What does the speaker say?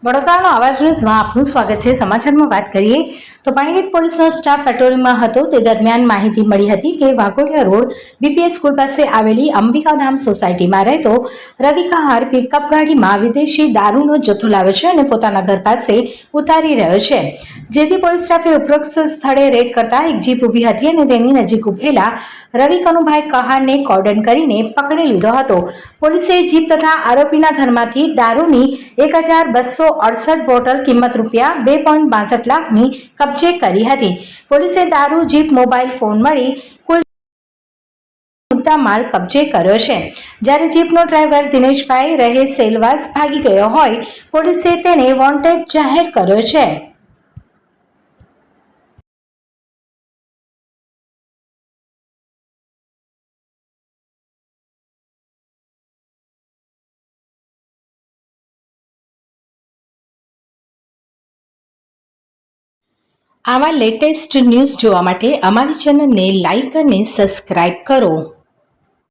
વડોદરાનો અવાજ ન્યૂઝમાં આપનું સ્વાગત છે। સમાચારમાં વાત કરીએ તો પાણીગેટ પોલીસનો સ્ટાફ પેટ્રોલિંગમાં હતો તે દરમિયાન માહિતી મળી હતી કે વાઘોડિયા રોડ બીપીએસ સ્કૂલ પાસે આવેલી અંબિકાધામ સોસાયટીમાં રહેતો રવિ કહાર પિકઅપ ગાડીમાં વિદેશી દારૂનો જથ્થો લાવે છે અને પોતાના ઘર પાસે ઉતારી રહ્યો છે, જેથી પોલીસ સ્ટાફે ઉપરોક્ત સ્થળે રેડ કરતા એક જીપ ઊભી હતી અને તેની નજીક ઉભેલા રવિ કનુભાઈ કહારને કોર્ડન કરીને પકડી લીધો હતો। પોલીસે જીપ તથા આરોપીના ઘરમાંથી દારૂની 1268 બોટલ કિંમત ₹2.62 લાખની કબજે કરી હતી। પોલીસે દારૂ, જીપ, મોબાઈલ ફોન મળી કુલ મુદ્દામાલ કબજે કર્યો છે। જ્યારે જીપનો ડ્રાઈવર દિનેશભાઈ રહે સેલવાસ ભાગી ગયો હોય પોલીસે તેને વોન્ટેડ જાહેર કર્યો છે। આવા લેટેસ્ટ ન્યૂઝ જોવા માટે અમારી ચેનલને લાઈક અને સબસ્ક્રાઇબ કરો।